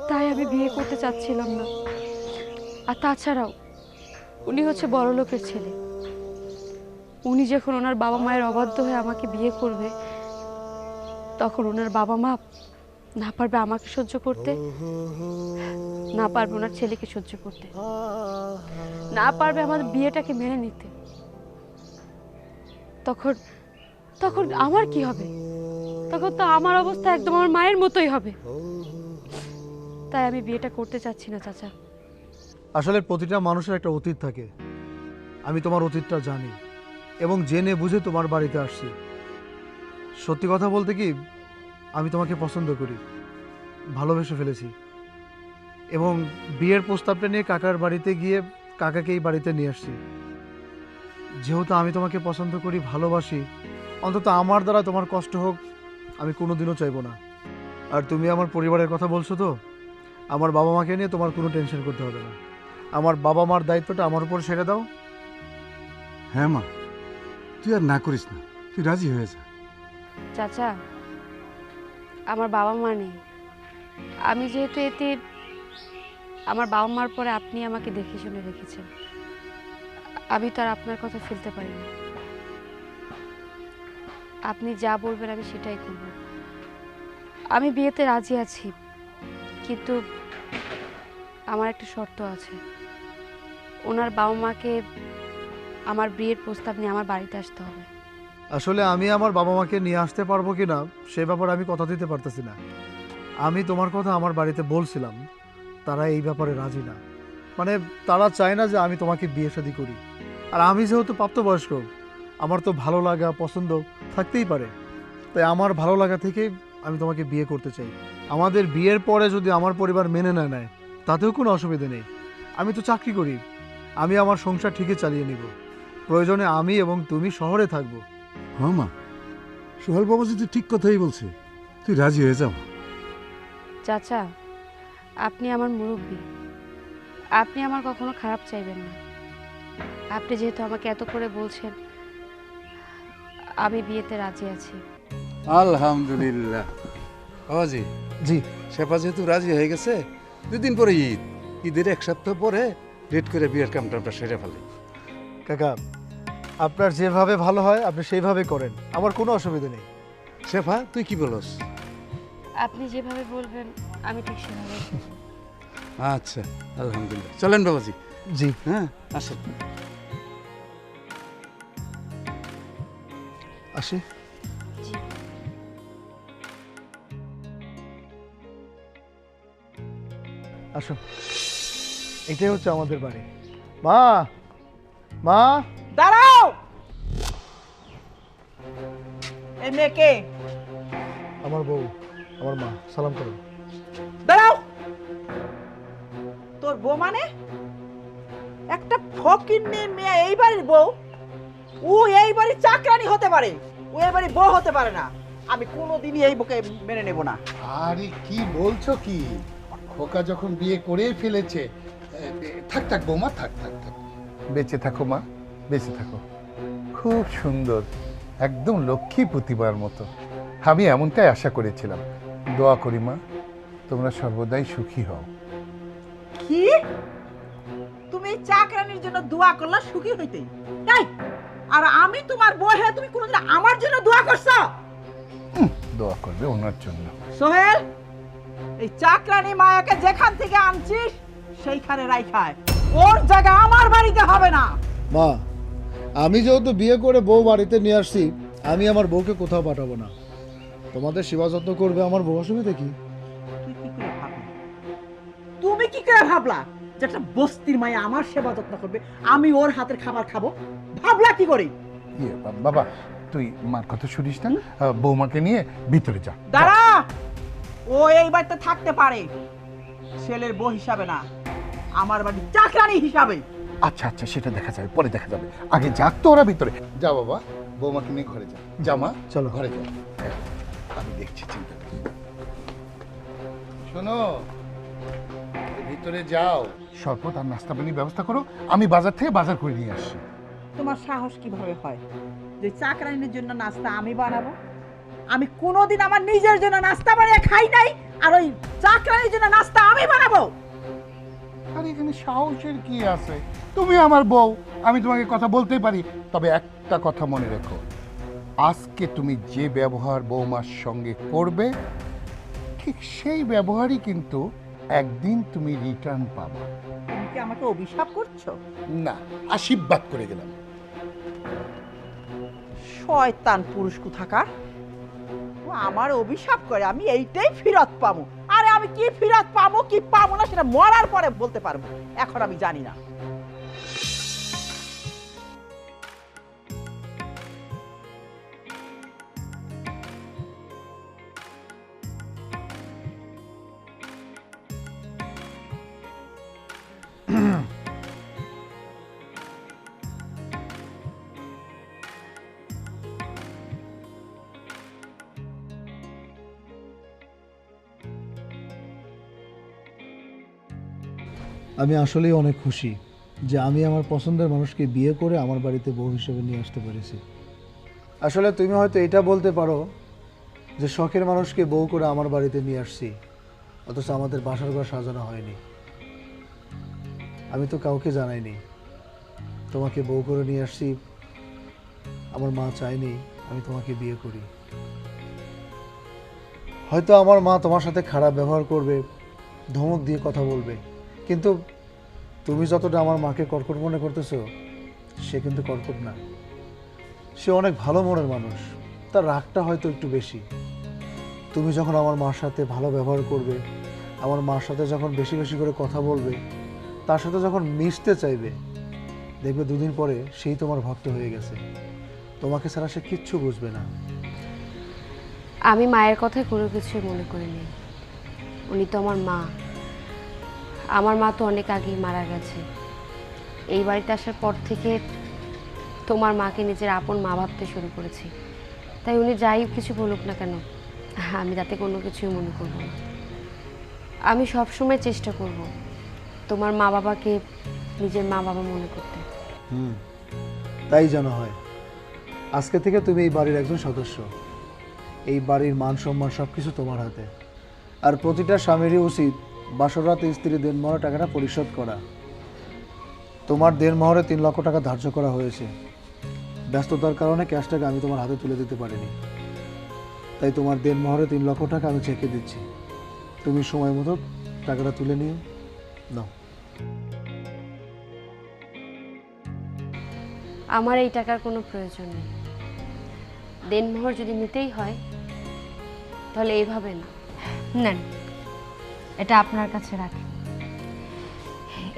তাই আমি বিয়ে করতে চাচ্ছিলাম না। আর তাছাড়াও উনি হচ্ছে বড় লোকের ছেলে। উনি যখন ওনার বাবা মায়ের অবাধ্য হয়ে আমাকে বিয়ে করবে, তখন ওনার বাবা মা না পারবে আমাকে সহ্য করতে, না পারবে ওনার ছেলেকে সহ্য করতে, না পারবে আমাদের বিয়েটাকে মেনে নিতে। তখন তখন আমার কি হবে? তখন তো আমার অবস্থা একদম আমার মায়ের মতোই হবে। তাই আমি বিয়েটা করতে চাচ্ছি না চাচা। আসলে প্রতিটা মানুষের একটা অতীত থাকে। আমি তোমার অতীতটা জানি এবং জেনে বুঝে তোমার বাড়িতে আসছি। সত্যি কথা বলতে কি, আমি তোমাকে পছন্দ করি ভালোবেসে ফেলেছি এবং বিয়ের প্রস্তাবটা নিয়ে কাকার বাড়িতে গিয়ে কাকাকে এই বাড়িতে নিয়ে আসছি। যেহেতু আমি তোমাকে পছন্দ করি, ভালোবাসি, অন্তত আমার দ্বারা তোমার কষ্ট হোক আমি কোনোদিনও চাইবো না। আর তুমি আমার পরিবারের কথা বলছো তো, আমার বাবা মাকে নিয়ে তোমার কোনো টেনশন করতে হবে না। আমার বাবা মার দায়িত্বটা আমার উপর ছেড়ে দাও। হ্যাঁ মা, তুই আর না করিস না, তুই রাজি হয়ে যা। চাচা, আমার বাবা মা নেই। আমি যেহেতু এতে, আমার বাবা মার পরে আপনি আমাকে দেখে শুনে রেখেছেন, আমি তো আর আপনার কথা ফেলতে পারি না। আপনি যা বলবেন আমি সেটাই করব। আমি বিয়েতে রাজি আছি, কিন্তু আমার একটা শর্ত আছে। ওনার বাবা মাকে আমার বিয়ের প্রস্তাব নিয়ে আমার বাড়িতে আসতে হবে। আসলে আমি আমার বাবা মাকে নিয়ে আসতে পারবো কি না সে ব্যাপারে আমি কথা দিতে পারতেছি না। আমি তোমার কথা আমার বাড়িতে বলছিলাম, তারা এই ব্যাপারে রাজি না। মানে তারা চায় না যে আমি তোমাকে বিয়ে শাদী করি। আর আমি যেহেতু প্রাপ্তবয়স্ক, আমার তো ভালো লাগা পছন্দ থাকতেই পারে। তাই আমার ভালো লাগা থেকেই আমি তোমাকে বিয়ে করতে চাই। আমাদের বিয়ের পরে যদি আমার পরিবার মেনে না নেয় তাতেও কোনো অসুবিধা নেই। আমি তো চাকরি করি, আমি আমার সংসার ঠিকই চালিয়ে নিব। প্রয়োজনে আমি এবং তুমি শহরে থাকবো। হ্যাঁ মা, সোহেল বাবাজি তো ঠিক কথাই বলছে, তুই রাজি হয়ে যা। চাচা, আপনি আমার মুরব্বী, আপনি আমার কখনো খারাপ চাইবেন না। আপনি যেহেতু আমাকে এত করে বলছেন, আমি বিয়েতে রাজি আছি। আলহামদুলিল্লাহ। বাবাজি, জি, শেফা যেহেতু রাজি হয়ে গেছে, 2 দিন পরে ঈদ, ঈদের 1 সপ্তাহ পরে ডেট করে বিয়ের কামটা আমরা সেরে ফেলি। কাকা, আপনার যেভাবে ভালো হয় আপনি সেইভাবে করেন, আমার কোনো অসুবিধা নেই। শেফা, তুই কি বলস? আপনি যেভাবে বলবেন আমি ঠিক সেভাবে করব। আচ্ছা, আলহামদুলিল্লাহ। চলেন বাবাজি। জি, হ্যাঁ, আসেন। আসি। জি। আসো, এটাই হচ্ছে আমাদের বাড়ি। মা, মা, দাঁড়াও। এই মেয়েকে, আমার বউ, আমার মা, সালাম করো। দাঁড়াও। তোর বউ মানে? একটা ফকিন্নির মেয়ে এই বাড়ির বউ? ও এই বাড়ির চাকরানি হতে পারে, ও এই বাড়ির বউ হতে পারে না। আমি কোনোদিনই এই বউকে মেনে নেব না। আরে কি বলছো কি? খোকা যখন বিয়ে করেই ফেলেছে, থাক থাক বৌমা, থাক থাক থাক, বেঁচে থাকো মা, বেঁচে থাকো। খুব সুন্দর, একদম লক্ষ্মী প্রতিমার মতো। আমি এমনটাই আশা করেছিলাম। দোয়া করি মা, তোমরা সর্বদাই সুখী হও। কি? তুমি এই চাকরানির জন্য দোয়া করলা সুখী হইতে? তাই? আর আমি তোমার বউ হয়ে তুমি কোনোদিন আমার জন্য দোয়া করছো? দোয়া করবে ওনার জন্য। সোহেল, এই চাকরানি মায়াকে যেখান থেকে আনছিস সেইখানে রাইখায়, ওর জায়গা আমার বাড়িতে হবে না। মা, আমি যেহেতু বিয়ে করে বউ বাড়িতে নিয়ে আসছি, আমি আমার বউকে কোথাও পাঠাবো না। তোমাদের সেবা যত্ন করবে আমার বউ, অসুবিধা কি? তুই কি করে ভাবলি? তুমি কি করে ভাবলা যে একটা বস্তির মায়া আমার সেবা যত্ন করবে, আমি ওর হাতের খাবার খাবো? ভাবলা কি করে? ইয়ে, বাবা তুই মার কথা শুনিস না, বৌমাকে নিয়ে ভিতরে যা। দাঁড়া, ও এই বাড়িতে থাকতে পারে, ছেলের বউ হিসাবে না, আমার বাড়ির চাকরানি হিসাবে। আচ্ছা আচ্ছা, সেটা দেখা যাবে, পরে দেখা যাবে। আগে যাক তো ওরা ভিতরে। যা বাবা, বৌমাকে নিয়ে ঘরে যা। যা মা, চলো। ঘরে যা। হ্যাঁ, আমি দেখছি, চিন্তা নেই। শোনো, ভিতরে যাও, শরবত আর নাস্তা পানির ব্যবস্থা করো, আমি বাজার থেকে বাজার করে নিয়ে আসছি। তোমার সাহস কিভাবে হয় যে চাকরানির জন্য নাস্তা আমি বানাবো? আমি কোনোদিন আমার নিজের জন্য নাস্তা বানিয়ে খাই নাই, আর ওই চাকরানির জন্য নাস্তা আমি বানাবো? আর এখানে সাহসের কি আছে? তুমি আমার বউ, আমি তোমাকে কথা বলতেই পারি। তবে একটা কথা মনে রেখো, আজকে তুমি যে ব্যবহার বৌমার সঙ্গে করবে, ঠিক সেই ব্যবহারই কিন্তু একদিন তুমি রিটার্ন পাবা। তুমি কি আমাকে অভিশাপ করছো? না, আশীর্বাদ করে গেলাম। শয়তান পুরুষ কোথাকার, ও আমার অভিশাপ করে আমি এইটাই ফিরত পাবো। আরে আমি কি ফিরত পাবো কি পাবো না সেটা মরার পরে বলতে পারবো, এখন আমি জানি না। আমি আসলেই অনেক খুশি যে আমি আমার পছন্দের মানুষকে বিয়ে করে আমার বাড়িতে বউ হিসেবে নিয়ে আসতে পেরেছি। আসলে তুমি হয়তো এটা বলতে পারো যে শখের মানুষকে বউ করে আমার বাড়িতে নিয়ে আসছি, অথচ আমাদের বাসার ঘর সাজানো হয়নি। আমি তো কাউকে জানাইনি তোমাকে বউ করে নিয়ে আসছি। আমার মা চায়নি আমি তোমাকে বিয়ে করি। হয়তো আমার মা তোমার সাথে খারাপ ব্যবহার করবে, ধমক দিয়ে কথা বলবে, কিন্তু তুমি যতটা আমার মাকে কর্কট মনে করতেছো, সে কিন্তু কর্কট না। সে অনেক ভালো মনের মানুষ, তার রাগটা হয়তো একটু বেশি। তুমি যখন আমার মার সাথে ভালো ব্যবহার করবে, আমার মার সাথে যখন বেশি বেশি করে কথা বলবে, তার সাথে যখন মিশতে চাইবে, দেখবে দুদিন পরে সেই তোমার ভক্ত হয়ে গেছে। তোমাকে ছাড়া সে কিচ্ছু বুঝবে না। আমি মায়ের কথায় কোনো কিছুই মনে করিনি। উনি তো আমার মা। আমার মা তো অনেক আগেই মারা গেছে। এই বাড়িতে আসার পর থেকে তোমার মাকে নিজের আপন মা ভাবতে শুরু করেছি। তাই উনি যাই কিছু বলুক না কেন, আমি তাতে কোনো কিছুই মনে করব না। আমি সবসময় চেষ্টা করব তোমার মা বাবাকে নিজের মা বাবা মনে করতে। তাই যেন হয়। আজকে থেকে তুমি এই বাড়ির একজন সদস্য। এই বাড়ির মান সম্মান সবকিছু তোমার হাতে। আর প্রতিটা স্বামীরই উচিত বাসর রাতে স্ত্রীর দেনমোহরের টাকাটা পরিশোধ করা। তোমার দেনমোহরে 3 লক্ষ টাকা ধার্য করা হয়েছে। ব্যস্ততার কারণে ক্যাশটাকে আমি তোমার হাতে তুলে দিতে পারিনি, তাই তোমার দেনমোহরে 3 লক্ষ টাকা আমি চেকে দিচ্ছি। তুমি সময় মতো টাকাটা তুলে নিও। নাও। আমার এই টাকার কোনো প্রয়োজন নেই। দেনমোহর যদি নিতেই হয় তাহলে এইভাবে না, নেন, এটা আপনার কাছে রাখেন।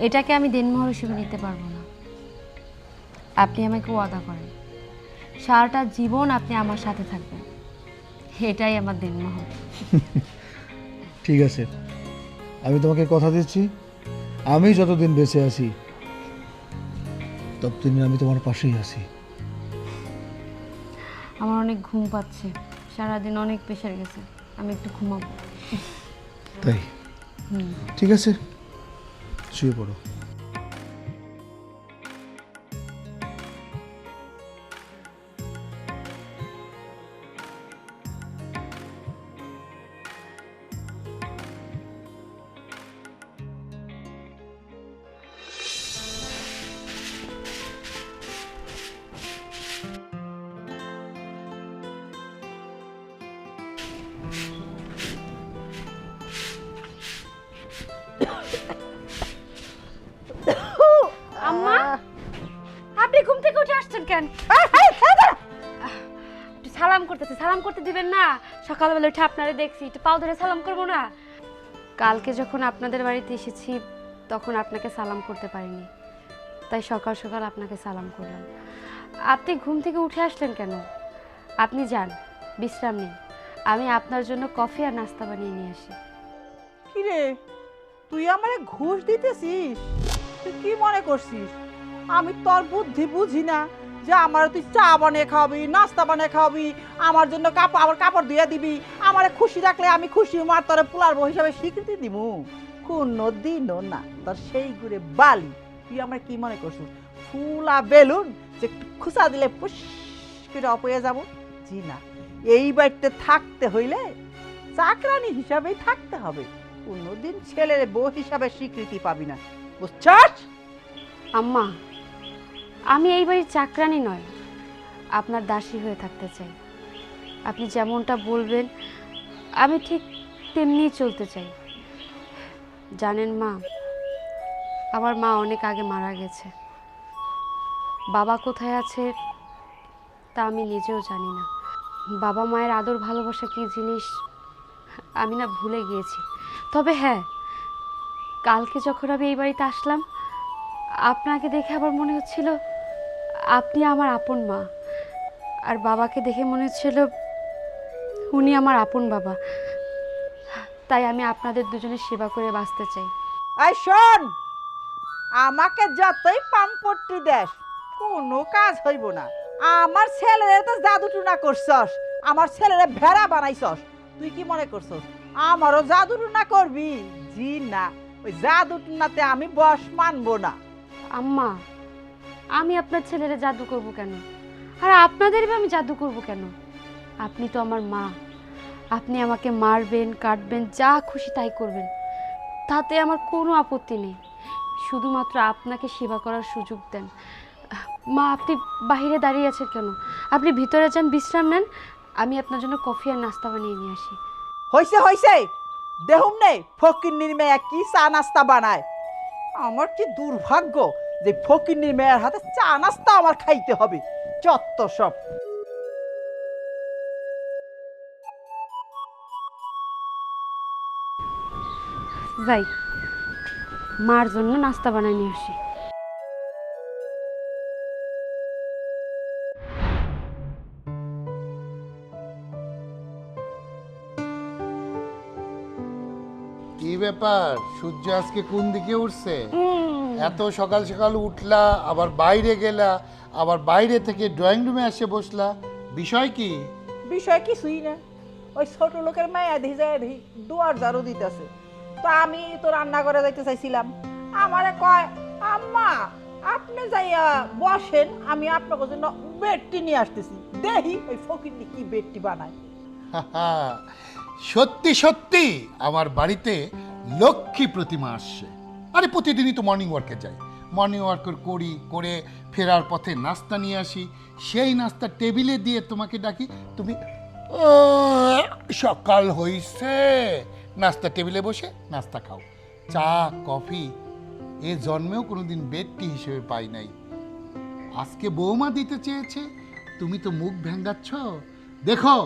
এটাকে আমি দেনমোহর হিসেবে নিতে পারবো না। আপনি আমাকে ওয়াদা করেন সারাটা জীবন আপনি আমার সাথে থাকবেন, এটাই আমার দেনমোহর। ঠিক আছে, আমি তোমাকে কথা দিচ্ছি, আমি যতদিন বেঁচে আছি ততদিন আমি তোমার পাশেই আছি। আমার অনেক ঘুম পাচ্ছে, সারাদিন অনেক প্রেশার গেছে, আমি একটু ঘুমাবো। তাই? ঠিক আছে, শুয়ে পড়ো। আম্মা, আপনি ঘুম থেকে উঠে আসছেন কেন? একটু সালাম করতেছে, সালাম করতে দিবেন না? সকালবেলা উঠে আপনারা দেখছি, একটু পাও ধরে সালাম করবো না? কালকে যখন আপনাদের বাড়িতে এসেছি তখন আপনাকে সালাম করতে পারিনি, তাই সকাল সকাল আপনাকে সালাম করলাম। আপনি ঘুম থেকে উঠে আসলেন কেন? আপনি যান, বিশ্রাম নিন, আমি আপনার জন্য কফি আর নাস্তা বানিয়ে নিয়ে আসি। কিরে, তুই আমারে ঘুষ দিতেছিস? তুই কি মনে করছিস আমি তোর বুদ্ধি বুঝি না যে আমার তুই চা বানিয়ে খাওয়াবি, নাস্তা বানিয়ে খাওয়াবি, আমার জন্য আমার কাপড় ধুয়ে দিবি, আমারে খুশি রাখলে আমি খুশি, মার তোরে পোলার বউ হিসাবে স্বীকৃতি দিব? কোনো দিনও না। তোর সেই ঘুরে বালি। তুই আমার কি মনে করছিস ফুলা বেলুন যে খুশা দিলে পুশ করে অপ হয়ে যাবো? জি না, এই বাড়িতে থাকতে হইলে চাকরানি হিসাবেই থাকতে হবে। কোনোদিন ছেলের বউ হিসাবে স্বীকৃতি পাবি না, বুঝছস? আম্মা, আমি এই বাড়ির চাকরানি নয়, আপনার দাসী হয়ে থাকতে চাই। আপনি যেমনটা বলবেন আমি ঠিক তেমনিই চলতে চাই। জানেন মা, আমার মা অনেক আগে মারা গেছে। বাবা কোথায় আছে তা আমি নিজেও জানি না। বাবা মায়ের আদর ভালোবাসা কী জিনিস আমি না ভুলে গিয়েছি। তবে হ্যাঁ, কালকে যখন আমি এই বাড়িতে আসলাম আপনাকে দেখে আবার মনে হচ্ছিল আপনি আমার আপন মা, আর বাবাকে দেখে মনে হচ্ছিল উনি আমার আপন বাবা। তাই আমি আপনাদের দুজনের সেবা করে বাঁচতে চাই। এই শোন, আমাকে যতই পাম্পট্টি দেশ কোনো কাজ হইব না। আমার ছেলেরে তো জাদু টুনা করছস, আমার ছেলেরে ভেড়া বানাইছস। তুই কি মনে করছস আমারও জাদু টুনা করবি? জি না, ওই জাদুটনাতে আমি বস মানবো না। আম্মা, আমি আপনার ছেলেরে জাদু করব কেন? আর আপনাদেরই আমি জাদু করব কেন? আপনি তো আমার মা। আপনি আমাকে মারবেন, কাটবেন, যা খুশি তাই করবেন, তাতে আমার কোনো আপত্তি নেই। শুধুমাত্র আপনাকে সেবা করার সুযোগ দেন। মা, আপনি বাইরে দাঁড়িয়ে আছেন কেন? আপনি ভিতরে যান, বিশ্রাম নেন। আমি আপনার জন্য কফি আর নাস্তা বানিয়ে নিয়ে আসি। হইছে হইছে, দেহুম নেই ফকিন্নির মেয়ে কি চা নাস্তা বানায়। আমার কি দুর্ভাগ্য যে ফকিন্নির মেয়ের হাতে চা নাস্তা আমার খাইতে হবে। চত্ব সব। যাই, মার জন্য নাস্তা বানিয়ে নিয়ে আসি। কি ব্যাপার, সূর্য আজকে কোন দিকে উঠছে? এত সকাল সকাল উঠলা, আবার বাইরে গেলা, আবার বাইরে থেকে ড্রয়িং রুমে এসে বসলা, বিষয় কি? বিষয় কিছুই না, ওই ছোট লোকের মায়া দেখি যায় দেখি দুয়ার ঝাড়ু দিতেছে। তো আমি তো রান্না করে যাইতে চাইছিলাম, আমারে কয় আম্মা আপনি যাইয়া বসেন, আমি আপনার জন্য বেডটি নিয়ে আসতেছি। দেখি ওই ফকিরনি কি বেডটি বানায়। সত্যি সত্যি আমার বাড়িতে লক্ষ্মী প্রতিমা আসছে। আরে প্রতিদিনই তো মর্নিং ওয়ার্কে যাই, মর্নিং ওয়ার্ক করি, করে ফেরার পথে নাস্তা নিয়ে আসি, সেই নাস্তা টেবিলে দিয়ে তোমাকে ডাকি, তুমি সকাল হইছে নাস্তা টেবিলে বসে নাস্তা খাও। চা কফি এ জন্মেও কোনোদিন বেডটি হিসেবে পাই নাই। আজকে বৌমা দিতে চেয়েছে, তুমি তো মুখ ভেঙ্গাচ্ছ। দেখো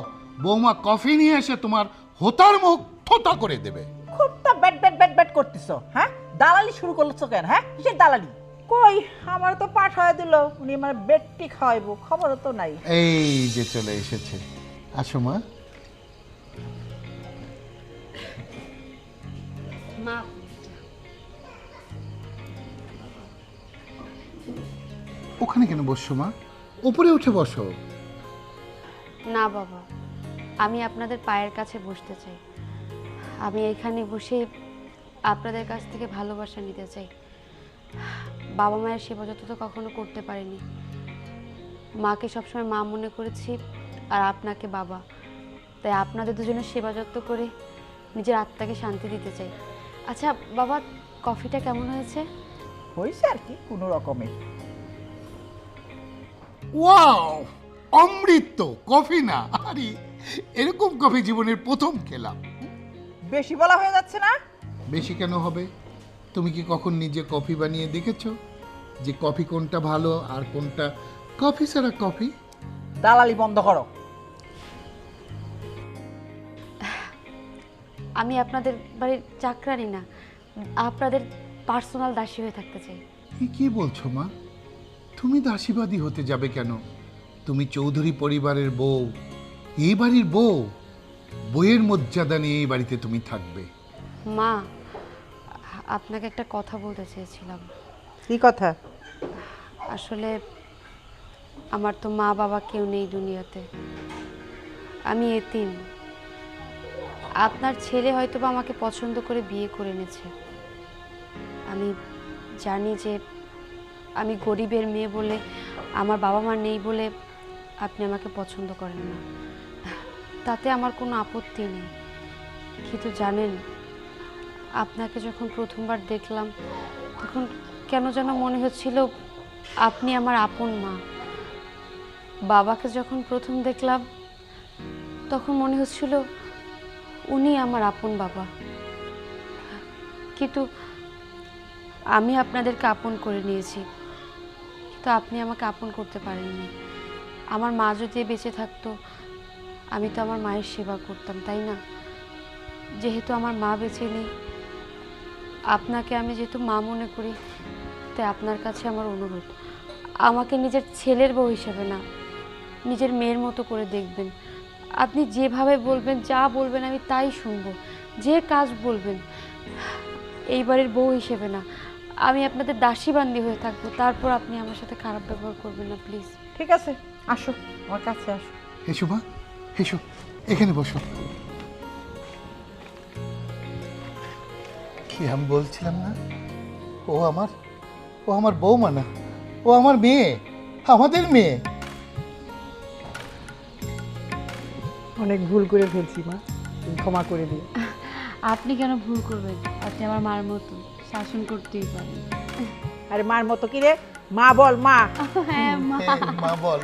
বৌমা কফি নিয়ে এসে তোমার হোতার মুখ থোতা করে দেবে। খুব তো ব্যাট ব্যাট ব্যাট ব্যাট করতেছ, হ্যাঁ? দালালি শুরু করছো কেন? হ্যাঁ, কিসের দালালি? কই আমার তো পাঠায় দিল, উনি আমার বেডটি খাওয়াইবো, খবরও তো নাই। এই যে চলে এসেছে, আসো মা। মা, ওখানে কেন বসছো মা? উপরে উঠে বসো। না বাবা, আমি আপনাদের পায়ের কাছে বসতে চাই। আমি এখানে বসে আপনাদের কাছ থেকে ভালোবাসা নিতে চাই। বাবা মায়ের সেবা যত তো কখনো করতে পারিনি। মাকে সবসময় মা মনে করেছি, আর আপনাকে বাবা। তাই আপনাদের দুজনের সেবা যত্ন করে নিজের আত্মাকে শান্তি দিতে চাই। আচ্ছা বাবা, কফিটা কেমন হয়েছে? হয়েছে আর কি, কোনো রকমের। ওয়াও, অমৃত কফি না, আরে এরকম কফি জীবনের প্রথম খেলাম। বেশি বলা হয়ে যাচ্ছে না? বেশি কেন হবে? তুমি কি কখন নিজে কফি বানিয়ে দেখেছো যে কফি কোনটা ভালো আর কোনটা কফি ছাড়া কফি? দালালি বন্ধ করো। আমি আপনাদের বাড়ির চাকরানি না, আপনাদের পার্সোনাল দাসী হয়ে থাকতে চাই। কি বলছো মা? তুমি দাসীবাদী হতে যাবে কেন? তুমি চৌধুরী পরিবারের বউ, এই বাড়ির বউ। বইয়ের মর্যাদা নিয়ে এই বাড়িতে তুমি থাকবে। মা, আপনাকে একটা কথা বলতে চেয়েছিলাম। কি কথা? আসলে আমার তো মা বাবা কেউ নেই দুনিয়াতে, আমি এতিম। আপনার ছেলে হয়তো বা আমাকে পছন্দ করে বিয়ে করে এনেছে। আমি জানি যে আমি গরিবের মেয়ে বলে, আমার বাবা মা নেই বলে আপনি আমাকে পছন্দ করেন না। তাতে আমার কোনো আপত্তি নেই, কিন্তু জানেন, আপনাকে যখন প্রথমবার দেখলাম তখন কেন যেন মনে হচ্ছিল আপনি আমার আপন মা। বাবাকে যখন প্রথম দেখলাম তখন মনে হচ্ছিল উনি আমার আপন বাবা। কিন্তু আমি আপনাদেরকে আপন করে নিয়েছি, কিন্তু আপনি আমাকে আপন করতে পারেননি। আমার মা যদি বেঁচে থাকতো, আমি তো আমার মায়ের সেবা করতাম, তাই না? যেহেতু আমার মা বেঁচে নেই, আপনাকে আমি যেহেতু মা মনে করি, তাই আপনার কাছে আমার অনুরোধ, আমাকে নিজের ছেলের বউ হিসেবে না, নিজের মেয়ের মতো করে দেখবেন। আপনি যেভাবে বলবেন, যা বলবেন আমি তাই শুনবো, যে কাজ বলবেন। এই বাড়ির বউ হিসেবে না, আমি আপনাদের দাসীবান্দি হয়ে থাকবো। তারপর আপনি আমার সাথে খারাপ ব্যবহার করবেন না প্লিজ। ঠিক আছে, আসো আমার কাছে আসো। এসো মা, এসো, এখানে বসো। কি আমি বলছিলাম না, ও আমার বৌমা না, ও আমার মেয়ে, আমাদের মেয়ে। অনেক ভুল করে ফেলছি মা, তুমি ক্ষমা করে দিও। আপনি কেন ভুল করবেন? আপনি আমার মার মতো, শাসন করতেই পারেন। আরে মার মতো কি রে? মা বল, মা। হ্যাঁ মা। মা বল।